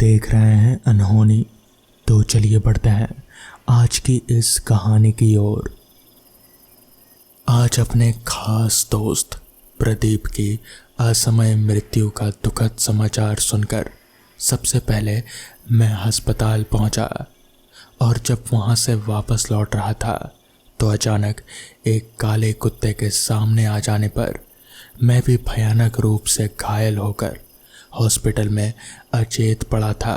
देख रहे हैं अनहोनी। तो चलिए बढ़ते हैं आज की इस कहानी की ओर। आज अपने खास दोस्त प्रदीप की असमय मृत्यु का दुखद समाचार सुनकर सबसे पहले मैं अस्पताल पहुंचा और जब वहां से वापस लौट रहा था तो अचानक एक काले कुत्ते के सामने आ जाने पर मैं भी भयानक रूप से घायल होकर हॉस्पिटल में अचेत पड़ा था।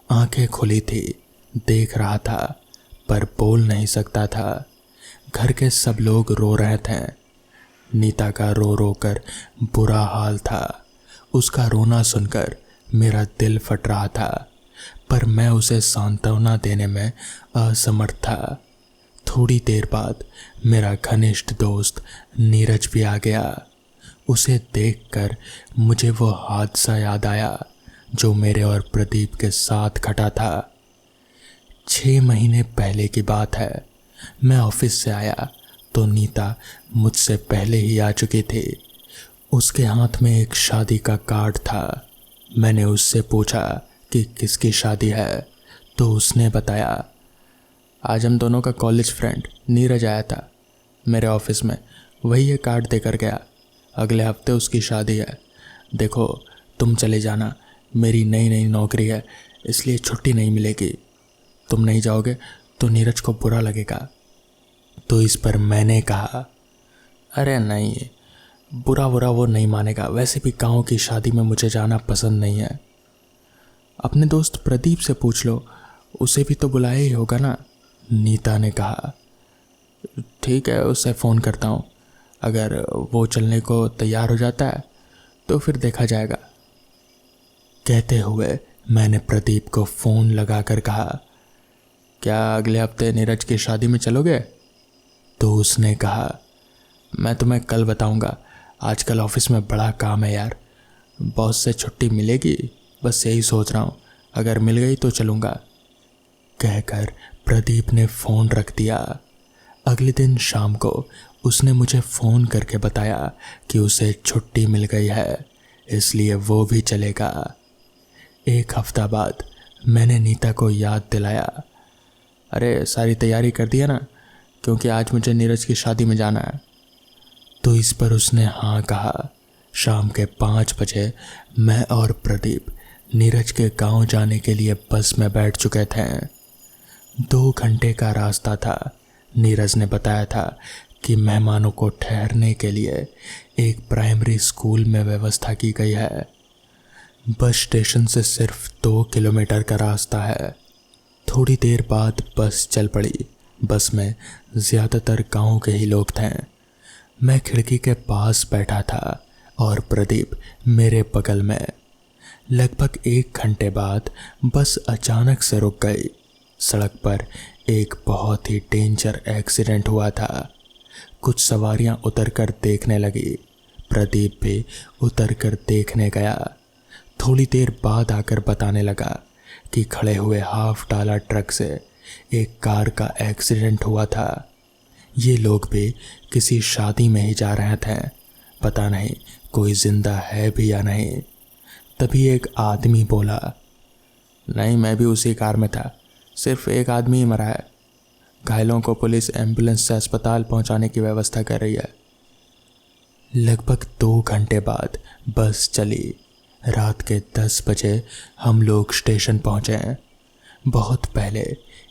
आंखें खुली थी, देख रहा था पर बोल नहीं सकता था। घर के सब लोग रो रहे थे। नीता का रो रो कर बुरा हाल था। उसका रोना सुनकर मेरा दिल फट रहा था, पर मैं उसे सांत्वना देने में असमर्थ था। थोड़ी देर बाद मेरा घनिष्ठ दोस्त नीरज भी आ गया। उसे देखकर मुझे वो हादसा याद आया जो मेरे और प्रदीप के साथ घटा था। 6 महीने पहले की बात है। मैं ऑफिस से आया तो नीता मुझसे पहले ही आ चुकी थी। उसके हाथ में एक शादी का कार्ड था। मैंने उससे पूछा कि किसकी शादी है तो उसने बताया, आज हम दोनों का कॉलेज फ्रेंड नीरज आया था मेरे ऑफिस में, वही ये कार्ड देकर गया। अगले हफ्ते उसकी शादी है। देखो तुम चले जाना, मेरी नई नई नौकरी है इसलिए छुट्टी नहीं मिलेगी। तुम नहीं जाओगे तो नीरज को बुरा लगेगा। तो इस पर मैंने कहा, अरे नहीं, बुरा वो नहीं मानेगा। वैसे भी गाँव की शादी में मुझे जाना पसंद नहीं है। अपने दोस्त प्रदीप से पूछ लो, उसे भी तो बुलाया ही होगा ना। नीता ने कहा, ठीक है उससे फ़ोन करता हूँ, अगर वो चलने को तैयार हो जाता है तो फिर देखा जाएगा। कहते हुए मैंने प्रदीप को फ़ोन लगाकर कहा, क्या अगले हफ्ते नीरज की शादी में चलोगे? तो उसने कहा, मैं तुम्हें कल बताऊंगा, आजकल ऑफिस में बड़ा काम है यार, बॉस से छुट्टी मिलेगी, बस यही सोच रहा हूँ, अगर मिल गई तो चलूँगा। कहकर प्रदीप ने फ़ोन रख दिया। अगले दिन शाम को उसने मुझे फ़ोन करके बताया कि उसे छुट्टी मिल गई है, इसलिए वो भी चलेगा। एक हफ्ता बाद मैंने नीता को याद दिलाया, अरे सारी तैयारी कर दिया ना, क्योंकि आज मुझे नीरज की शादी में जाना है। तो इस पर उसने हाँ कहा। शाम के 5 बजे मैं और प्रदीप नीरज के गांव जाने के लिए बस में बैठ चुके थे। 2 घंटे का रास्ता था। नीरज ने बताया था कि मेहमानों को ठहरने के लिए एक प्राइमरी स्कूल में व्यवस्था की गई है। बस स्टेशन से सिर्फ 2 किलोमीटर का रास्ता है। थोड़ी देर बाद बस चल पड़ी। बस में ज़्यादातर गांव के ही लोग थे। मैं खिड़की के पास बैठा था और प्रदीप मेरे बगल में। लगभग 1 घंटे बाद बस अचानक से रुक गई। सड़क पर एक बहुत ही डेंजर एक्सीडेंट हुआ था। कुछ सवारियां उतरकर देखने लगी। प्रदीप भी उतरकर देखने गया। थोड़ी देर बाद आकर बताने लगा कि खड़े हुए हाफ डाला ट्रक से एक कार का एक्सीडेंट हुआ था। ये लोग भी किसी शादी में ही जा रहे थे। पता नहीं कोई जिंदा है भी या नहीं। तभी एक आदमी बोला, नहीं मैं भी उसी कार में था, सिर्फ एक आदमी ही मरा है। घायलों को पुलिस एम्बुलेंस से अस्पताल पहुंचाने की व्यवस्था कर रही है। लगभग 2 घंटे बाद बस चली। रात के 10 बजे हम लोग स्टेशन पहुंचे। बहुत पहले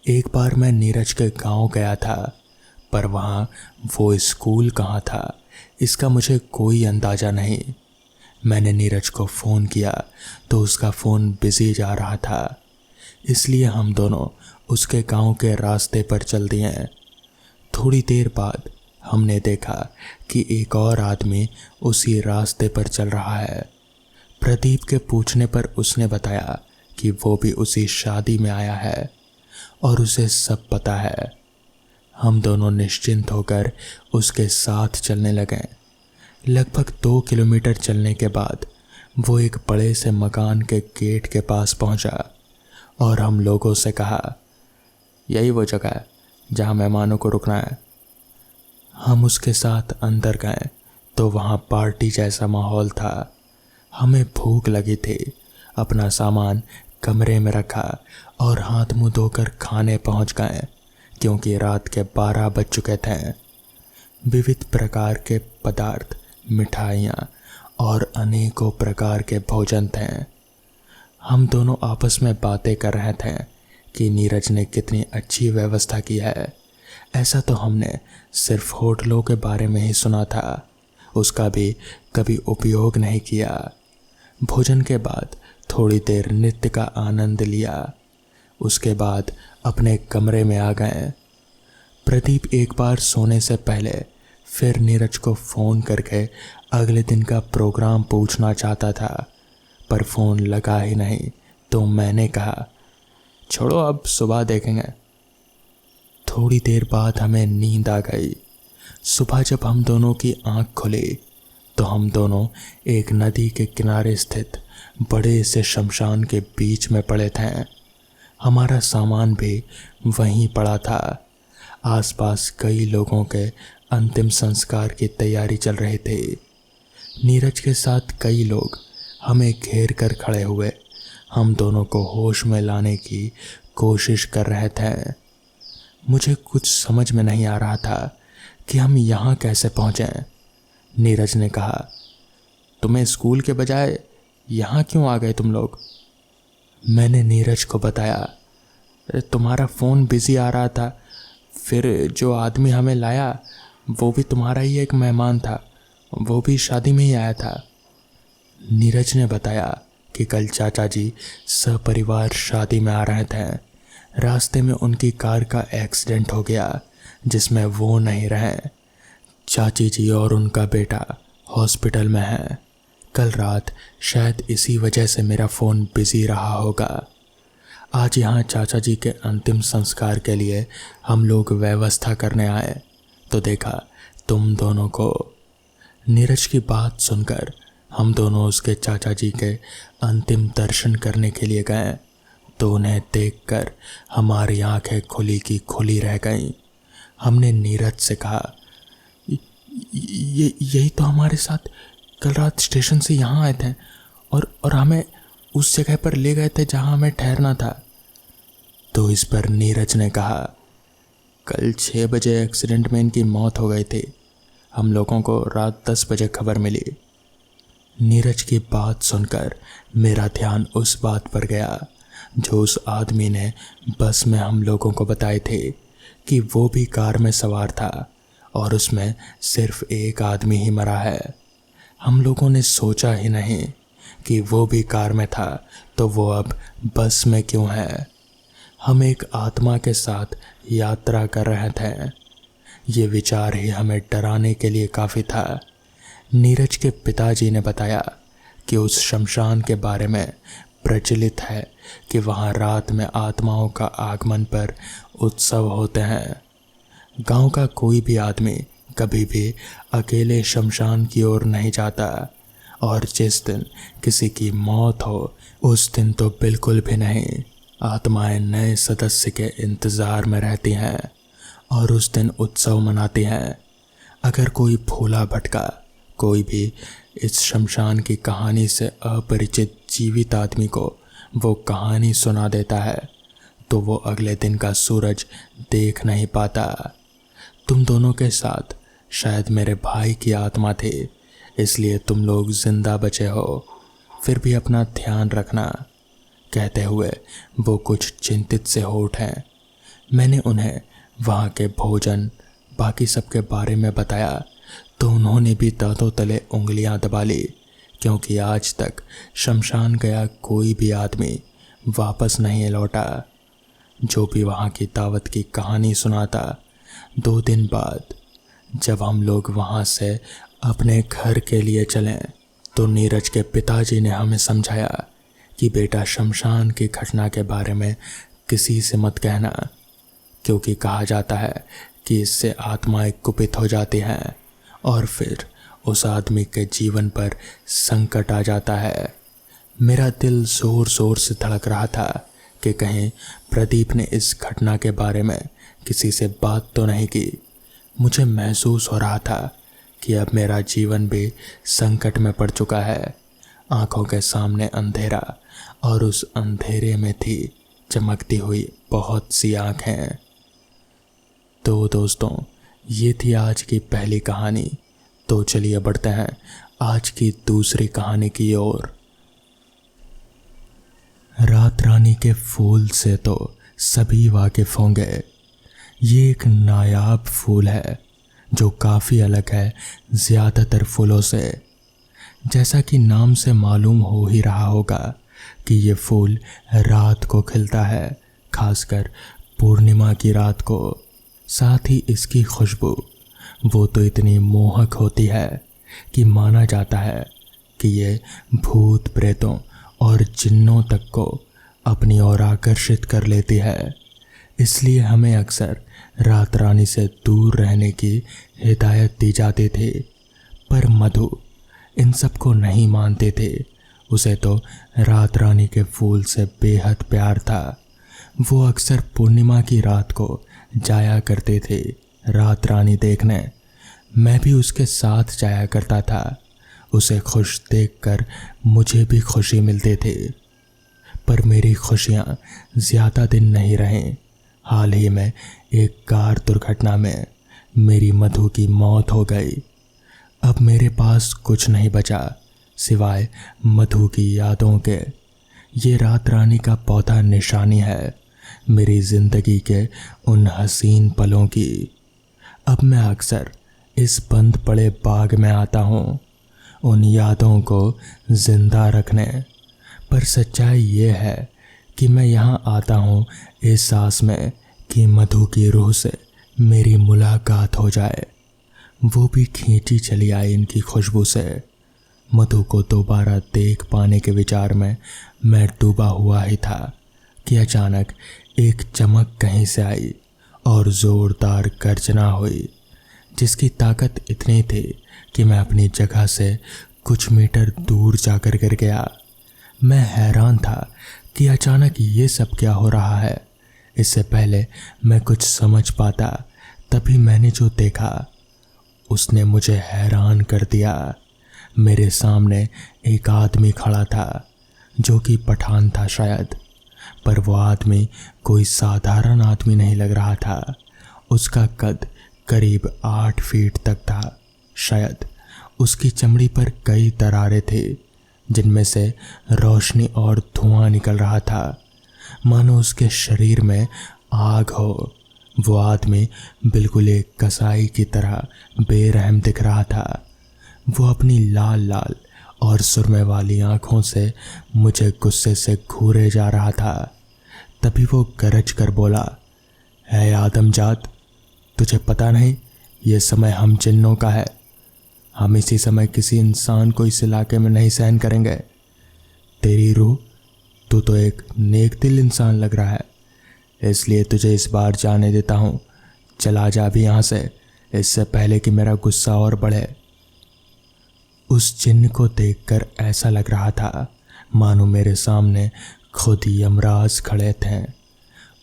एक बार मैं नीरज के गांव गया था, पर वहां वो स्कूल कहाँ था इसका मुझे कोई अंदाज़ा नहीं। मैंने नीरज को फ़ोन किया तो उसका फ़ोन बिजी जा रहा था, इसलिए हम दोनों उसके गांव के रास्ते पर चल दिए। थोड़ी देर बाद हमने देखा कि एक और आदमी उसी रास्ते पर चल रहा है। प्रदीप के पूछने पर उसने बताया कि वो भी उसी शादी में आया है और उसे सब पता है। हम दोनों निश्चिंत होकर उसके साथ चलने लगे। लगभग 2 किलोमीटर चलने के बाद वो एक बड़े से मकान के गेट के पास पहुंचा और हम लोगों से कहा, यही वो जगह है जहां मेहमानों को रुकना है। हम उसके साथ अंदर गए तो वहां पार्टी जैसा माहौल था। हमें भूख लगी थी। अपना सामान कमरे में रखा और हाथ मुंह धोकर खाने पहुंच गए, क्योंकि रात के 12 बज चुके थे। विविध प्रकार के पदार्थ, मिठाइयाँ और अनेकों प्रकार के भोजन थे। हम दोनों आपस में बातें कर रहे थे कि नीरज ने कितनी अच्छी व्यवस्था की है। ऐसा तो हमने सिर्फ होटलों के बारे में ही सुना था, उसका भी कभी उपयोग नहीं किया। भोजन के बाद थोड़ी देर नृत्य का आनंद लिया, उसके बाद अपने कमरे में आ गए। प्रदीप एक बार सोने से पहले फिर नीरज को फ़ोन करके अगले दिन का प्रोग्राम पूछना चाहता था, पर फ़ोन लगा ही नहीं। तो मैंने कहा, छोड़ो, अब सुबह देखेंगे। थोड़ी देर बाद हमें नींद आ गई। सुबह जब हम दोनों की आंख खुली तो हम दोनों एक नदी के किनारे स्थित बड़े से शमशान के बीच में पड़े थे। हमारा सामान भी वहीं पड़ा था। आसपास कई लोगों के अंतिम संस्कार की तैयारी चल रही थी। नीरज के साथ कई लोग हमें घेर कर खड़े हुए हम दोनों को होश में लाने की कोशिश कर रहे थे। मुझे कुछ समझ में नहीं आ रहा था कि हम यहाँ कैसे पहुँचे। नीरज ने कहा, तुम्हें स्कूल के बजाय यहाँ क्यों आ गए तुम लोग? मैंने नीरज को बताया, तुम्हारा फ़ोन बिज़ी आ रहा था, फिर जो आदमी हमें लाया वो भी तुम्हारा ही एक मेहमान था, वो भी शादी में ही आया था। नीरज ने बताया कि कल चाचा जी सपरिवार शादी में आ रहे थे। रास्ते में उनकी कार का एक्सीडेंट हो गया, जिसमें वो नहीं रहे। चाची जी और उनका बेटा हॉस्पिटल में है। कल रात शायद इसी वजह से मेरा फ़ोन बिज़ी रहा होगा। आज यहाँ चाचा जी के अंतिम संस्कार के लिए हम लोग व्यवस्था करने आए तो देखा तुम दोनों को। नीरज की बात सुनकर हम दोनों उसके चाचा जी के अंतिम दर्शन करने के लिए गए तो उन्हें देखकर हमारी आंखें खुली की खुली रह गईं। हमने नीरज से कहा, यही तो हमारे साथ कल रात स्टेशन से यहाँ आए थे और हमें उस जगह पर ले गए थे जहाँ हमें ठहरना था। तो इस पर नीरज ने कहा, कल 6 बजे एक्सीडेंट में इनकी मौत हो गई थी। हम लोगों को रात 10 बजे खबर मिली। नीरज की बात सुनकर मेरा ध्यान उस बात पर गया जो उस आदमी ने बस में हम लोगों को बताए थे कि वो भी कार में सवार था और उसमें सिर्फ एक आदमी ही मरा है। हम लोगों ने सोचा ही नहीं कि वो भी कार में था तो वो अब बस में क्यों है। हम एक आत्मा के साथ यात्रा कर रहे थे। ये विचार ही हमें डराने के लिए काफ़ी था। नीरज के पिताजी ने बताया कि उस शमशान के बारे में प्रचलित है कि वहाँ रात में आत्माओं का आगमन पर उत्सव होते हैं। गांव का कोई भी आदमी कभी भी अकेले शमशान की ओर नहीं जाता और जिस दिन किसी की मौत हो उस दिन तो बिल्कुल भी नहीं। आत्माएं नए सदस्य के इंतज़ार में रहती हैं और उस दिन उत्सव मनाती हैं। अगर कोई भूला भटका कोई भी इस शमशान की कहानी से अपरिचित जीवित आदमी को वो कहानी सुना देता है तो वो अगले दिन का सूरज देख नहीं पाता। तुम दोनों के साथ शायद मेरे भाई की आत्मा थी, इसलिए तुम लोग जिंदा बचे हो। फिर भी अपना ध्यान रखना। कहते हुए वो कुछ चिंतित से हो उठे। मैंने उन्हें वहाँ के भोजन बाकी सब के बारे में बताया तो उन्होंने भी दांतों तले उंगलियां दबा ली, क्योंकि आज तक शमशान गया कोई भी आदमी वापस नहीं लौटा जो भी वहाँ की दावत की कहानी सुनाता। 2 दिन बाद जब हम लोग वहाँ से अपने घर के लिए चलें तो नीरज के पिताजी ने हमें समझाया कि बेटा, शमशान की घटना के बारे में किसी से मत कहना, क्योंकि कहा जाता है कि इससे आत्माएं कुपित हो जाती हैं और फिर उस आदमी के जीवन पर संकट आ जाता है। मेरा दिल ज़ोर ज़ोर से धड़क रहा था कि कहीं प्रदीप ने इस घटना के बारे में किसी से बात तो नहीं की। मुझे महसूस हो रहा था कि अब मेरा जीवन भी संकट में पड़ चुका है आंखों के सामने अंधेरा और उस अंधेरे में थी चमकती हुई बहुत सी आंखें। तो दोस्तों, ये थी आज की पहली कहानी। तो चलिए बढ़ते हैं आज की दूसरी कहानी की ओर। रात रानी के फूल से तो सभी वाकिफ होंगे। ये एक नायाब फूल है जो काफ़ी अलग है ज़्यादातर फूलों से। जैसा कि नाम से मालूम हो ही रहा होगा कि ये फूल रात को खिलता है, खासकर पूर्णिमा की रात को। साथ ही इसकी खुशबू वो तो इतनी मोहक होती है कि माना जाता है कि ये भूत प्रेतों और जिन्नों तक को अपनी ओर आकर्षित कर लेती है। इसलिए हमें अक्सर रात रानी से दूर रहने की हिदायत दी जाती थी। पर मधु इन सब को नहीं मानते थे। उसे तो रात रानी के फूल से बेहद प्यार था। वो अक्सर पूर्णिमा की रात को जाया करते थे रात रानी देखने। मैं भी उसके साथ जाया करता था। उसे खुश देखकर मुझे भी खुशी मिलती थी। पर मेरी खुशियाँ ज़्यादा दिन नहीं रहें। हाल ही में एक कार दुर्घटना में मेरी मधु की मौत हो गई। अब मेरे पास कुछ नहीं बचा सिवाय मधु की यादों के। ये रात रानी का पौधा निशानी है मेरी ज़िंदगी के उन हसीन पलों की। अब मैं अक्सर इस बंद पड़े बाग में आता हूँ उन यादों को ज़िंदा रखने। पर सच्चाई ये है कि मैं यहाँ आता हूँ इस आस में कि मधु की रूह से मेरी मुलाकात हो जाए। वो भी खींची चली आई इनकी खुशबू से। मधु को दोबारा देख पाने के विचार में मैं डूबा हुआ ही था कि अचानक एक चमक कहीं से आई और ज़ोरदार गर्जना हुई, जिसकी ताकत इतनी थी कि मैं अपनी जगह से कुछ मीटर दूर जाकर गिर गया। मैं हैरान था कि अचानक ये सब क्या हो रहा है। इससे पहले मैं कुछ समझ पाता तभी मैंने जो देखा उसने मुझे हैरान कर दिया। मेरे सामने एक आदमी खड़ा था जो कि पठान था शायद, पर वो आदमी कोई साधारण आदमी नहीं लग रहा था। उसका कद करीब 8 फीट तक था शायद। उसकी चमड़ी पर कई दरारें थी जिनमें से रोशनी और धुआं निकल रहा था, मानो उसके शरीर में आग हो। वो आदमी बिल्कुल एक कसाई की तरह बेरहम दिख रहा था। वो अपनी लाल लाल और सुरमे वाली आंखों से मुझे गुस्से से घूरे जा रहा था। तभी वो गरज कर बोला, है आदमजात, तुझे पता नहीं ये समय हम जिन्नों का है। हम इसी समय किसी इंसान को इस इलाके में नहीं सहन करेंगे। तेरी रूह, तू तो एक नेक दिल इंसान लग रहा है, इसलिए तुझे इस बार जाने देता हूँ। चला जा भी यहाँ से, इससे पहले कि मेरा गुस्सा और बढ़े। उस जिन्न को देखकर ऐसा लग रहा था मानो मेरे सामने खुद यमराज खड़े थे।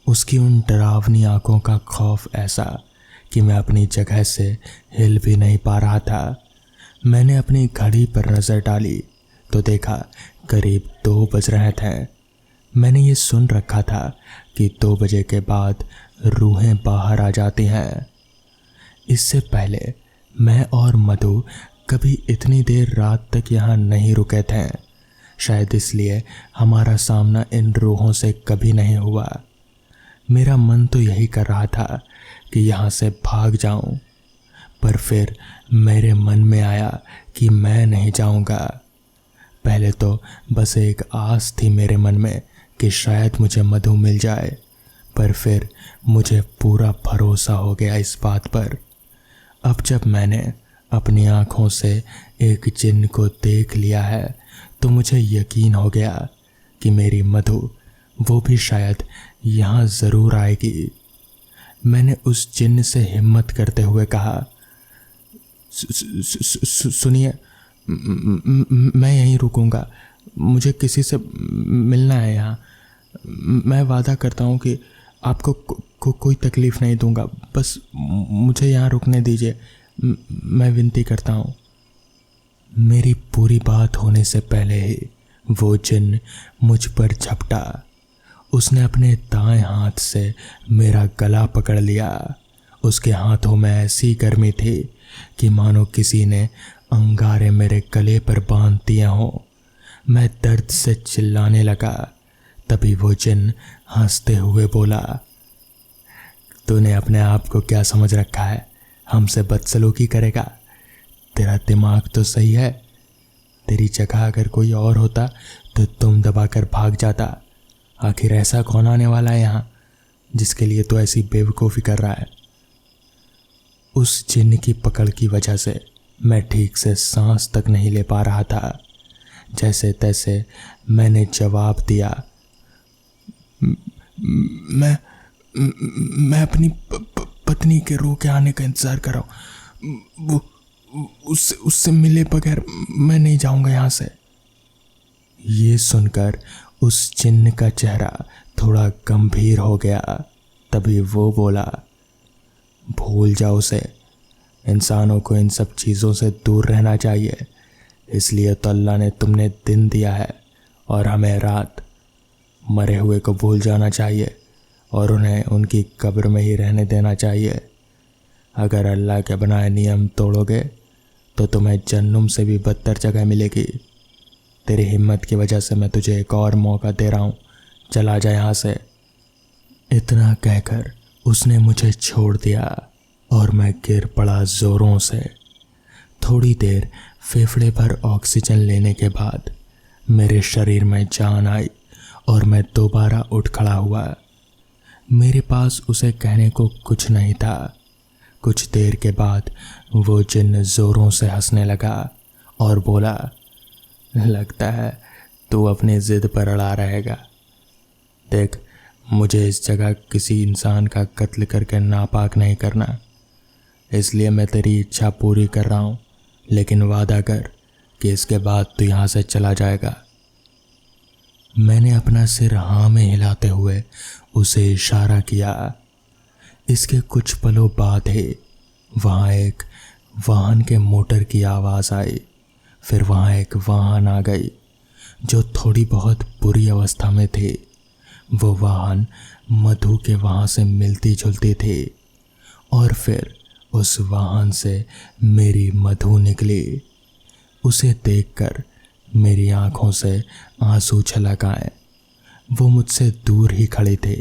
उसकी उन डरावनी आंखों का खौफ ऐसा कि मैं अपनी जगह से हिल भी नहीं पा रहा था। मैंने अपनी घड़ी पर नज़र डाली तो देखा करीब 2 बज रहे थे। मैंने ये सुन रखा था कि 2 बजे के बाद रूहें बाहर आ जाती हैं। इससे पहले मैं और मधु कभी इतनी देर रात तक यहाँ नहीं रुके थे। शायद इसलिए हमारा सामना इन रूहों से कभी नहीं हुआ। मेरा मन तो यही कर रहा था कि यहाँ से भाग जाऊं, पर फिर मेरे मन में आया कि मैं नहीं जाऊंगा। पहले तो बस एक आस थी मेरे मन में कि शायद मुझे मधु मिल जाए, पर फिर मुझे पूरा भरोसा हो गया इस बात पर। अब जब मैंने अपनी आँखों से एक जिन्न को देख लिया है तो मुझे यकीन हो गया कि मेरी मधु वो भी शायद यहाँ ज़रूर आएगी। मैंने उस जिन्न से हिम्मत करते हुए कहा, सुनिए, मैं यहीं रुकूंगा। मुझे किसी से मिलना है यहाँ। मैं वादा करता हूँ कि आपको कोई तकलीफ़ नहीं दूंगा। बस मुझे यहाँ रुकने दीजिए, मैं विनती करता हूँ। मेरी पूरी बात होने से पहले ही वो जिन्न मुझ पर झपटा। उसने अपने दाएं हाथ से मेरा गला पकड़ लिया। उसके हाथों में ऐसी गर्मी थी कि मानो किसी ने अंगारे मेरे गले पर बांध दिए हों। मैं दर्द से चिल्लाने लगा। तभी वो जिन्न हंसते हुए बोला, तूने अपने आप को क्या समझ रखा है? हमसे बदसलूकी करेगा? तेरा दिमाग तो सही है। तेरी जगह अगर कोई और होता तो तुम दबाकर भाग जाता। आखिर ऐसा कौन आने वाला है यहाँ जिसके लिए तो ऐसी बेवकूफ़ी कर रहा है? उस जिन्न की पकड़ की वजह से मैं ठीक से सांस तक नहीं ले पा रहा था। जैसे तैसे मैंने जवाब दिया, मैं अपनी पत्नी के रो के आने का इंतज़ार कर रहा हूँ। वो उससे मिले बगैर मैं नहीं जाऊँगा यहाँ से। ये सुनकर उस जिन्न का चेहरा थोड़ा गंभीर हो गया। तभी वो बोला, भूल जाओ उसे। इंसानों को इन सब चीज़ों से दूर रहना चाहिए। इसलिए तो अल्लाह ने तुमने दिन दिया है और हमें रात। मरे हुए को भूल जाना चाहिए और उन्हें उनकी कब्र में ही रहने देना चाहिए। अगर अल्लाह के बनाए नियम तोड़ोगे तो तुम्हें जन्नुम से भी बदतर जगह मिलेगी। तेरी हिम्मत की वजह से मैं तुझे एक और मौका दे रहा हूँ, चला जा यहाँ से। इतना कहकर उसने मुझे छोड़ दिया और मैं गिर पड़ा ज़ोरों से। थोड़ी देर फेफड़े भर ऑक्सीजन लेने के बाद मेरे शरीर में जान आई और मैं दोबारा उठ खड़ा हुआ। मेरे पास उसे कहने को कुछ नहीं था। कुछ देर के बाद वो जिन्न ज़ोरों से हंसने लगा और बोला, लगता है तू अपनी ज़िद पर अड़ा रहेगा। देख, मुझे इस जगह किसी इंसान का कत्ल करके नापाक नहीं करना, इसलिए मैं तेरी इच्छा पूरी कर रहा हूँ, लेकिन वादा कर कि इसके बाद तू यहाँ से चला जाएगा। मैंने अपना सिर हाँ में हिलाते हुए उसे इशारा किया। इसके कुछ पलों बाद ही वहाँ एक वाहन के मोटर की आवाज़ आई। फिर वहाँ एक वाहन आ गई जो थोड़ी बहुत बुरी अवस्था में थी। वो वाहन मधु के वहाँ से मिलती जुलती थी और फिर उस वाहन से मेरी मधु निकली। उसे देखकर मेरी आंखों से आंसू छलक आए। वो मुझसे दूर ही खड़े थे,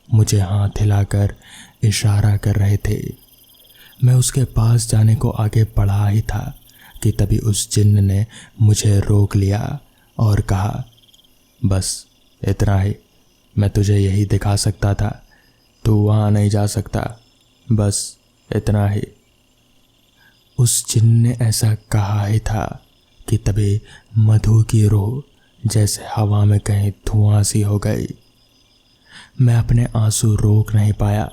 मुझे हाथ हिलाकर इशारा कर रहे थे। मैं उसके पास जाने को आगे बढ़ा ही था कि तभी उस जिन्न ने मुझे रोक लिया और कहा, बस इतना ही, मैं तुझे यही दिखा सकता था, तू वहाँ नहीं जा सकता, बस इतना ही। उस जिन्न ने ऐसा कहा ही था कि तभी मधु की रूह जैसे हवा में कहीं धुआं सी हो गई। मैं अपने आंसू रोक नहीं पाया।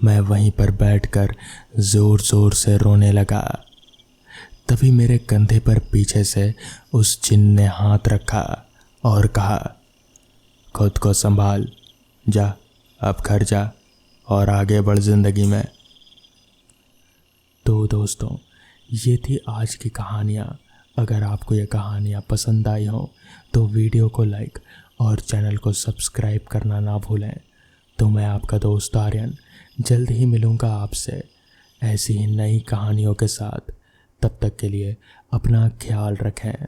मैं वहीं पर बैठकर ज़ोर ज़ोर से रोने लगा। तभी मेरे कंधे पर पीछे से उस जिन्न ने हाथ रखा और कहा, खुद को संभाल, जा अब घर जा और आगे बढ़ ज़िंदगी में। तो दोस्तों, ये थी आज की कहानियाँ। अगर आपको ये कहानियाँ पसंद आई हों तो वीडियो को लाइक और चैनल को सब्सक्राइब करना ना भूलें। तो मैं आपका दोस्त आर्यन जल्द ही मिलूँगा आपसे ऐसी ही नई कहानियों के साथ। तब तक के लिए अपना ख्याल रखें।